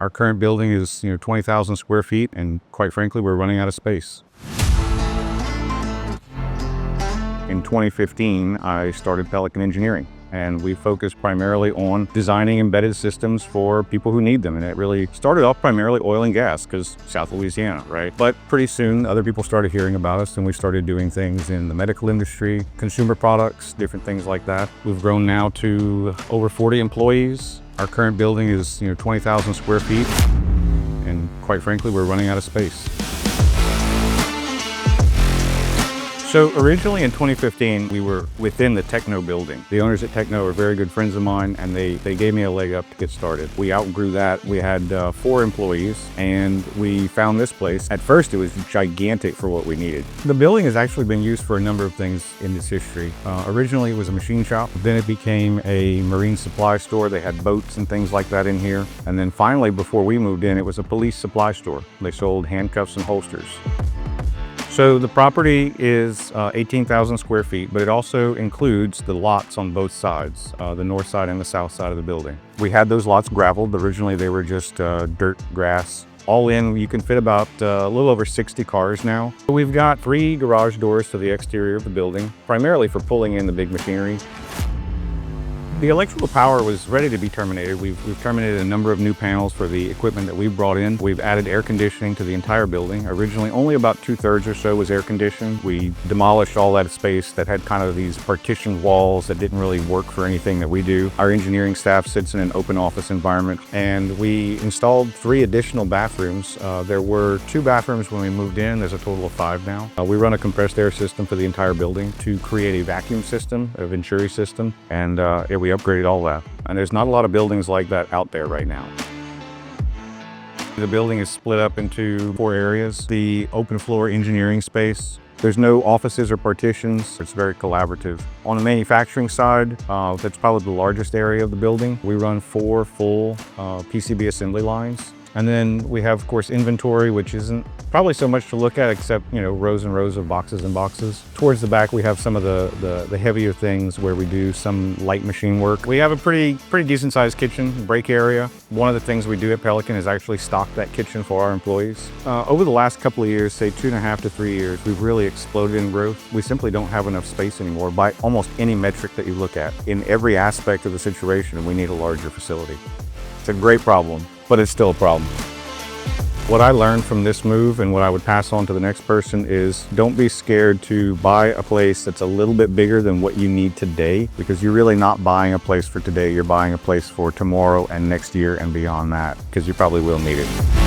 Our current building is 20,000 square feet, and quite frankly, we're running out of space. In 2015, I started Pelican Engineering, and we focus primarily on designing embedded systems for people who need them. And it really started off primarily oil and gas, because South Louisiana, right? But pretty soon, other people started hearing about us, and we started doing things in the medical industry, consumer products, different things like that. We've grown now to over 40 employees. Our current building is 20,000 square feet, and quite frankly, we're running out of space. So originally in 2015, we were within the Techno building. The owners at Techno are very good friends of mine, and they gave me a leg up to get started. We outgrew that. We had 4 employees, and we found this place. At first, it was gigantic for what we needed. The building has actually been used for a number of things in its history. Originally, it was a machine shop. Then it became a marine supply store. They had boats and things like that in here. And then finally, before we moved in, it was a police supply store. They sold handcuffs and holsters. So the property is 18,000 square feet, but it also includes the lots on both sides, the north side and the south side of the building. We had those lots gravelled. Originally, they were just dirt, grass. All in, you can fit about a little over 60 cars now. We've got 3 garage doors to the exterior of the building, primarily for pulling in the big machinery. The electrical power was ready to be terminated. We've terminated a number of new panels for the equipment that we've brought in. We've added air conditioning to the entire building. Originally, only about 2/3 or so was air conditioned. We demolished all that space that had kind of these partitioned walls that didn't really work for anything that we do. Our engineering staff sits in an open office environment, and we installed 3 additional bathrooms. There were 2 bathrooms when we moved in. There's a total of 5 now. We run a compressed air system for the entire building to create a vacuum system, a Venturi system, and we upgraded all that. And there's not a lot of buildings like that out there right now. The building is split up into 4 areas. The open floor engineering space. There's no offices or partitions. It's very collaborative. On the manufacturing side, that's probably the largest area of the building. We run 4 full PCB assembly lines. And then we have, of course, inventory, which isn't probably so much to look at, except, rows and rows of boxes and boxes. Towards the back, we have some of the heavier things where we do some light machine work. We have a pretty decent sized kitchen, break area. One of the things we do at Pelican is actually stock that kitchen for our employees. Over the last couple of years, say 2.5 to 3 years, we've really exploded in growth. We simply don't have enough space anymore by almost any metric that you look at. In every aspect of the situation, we need a larger facility. It's a great problem, but it's still a problem. What I learned from this move, and what I would pass on to the next person, is don't be scared to buy a place that's a little bit bigger than what you need today, because you're really not buying a place for today. You're buying a place for tomorrow and next year and beyond that, because you probably will need it.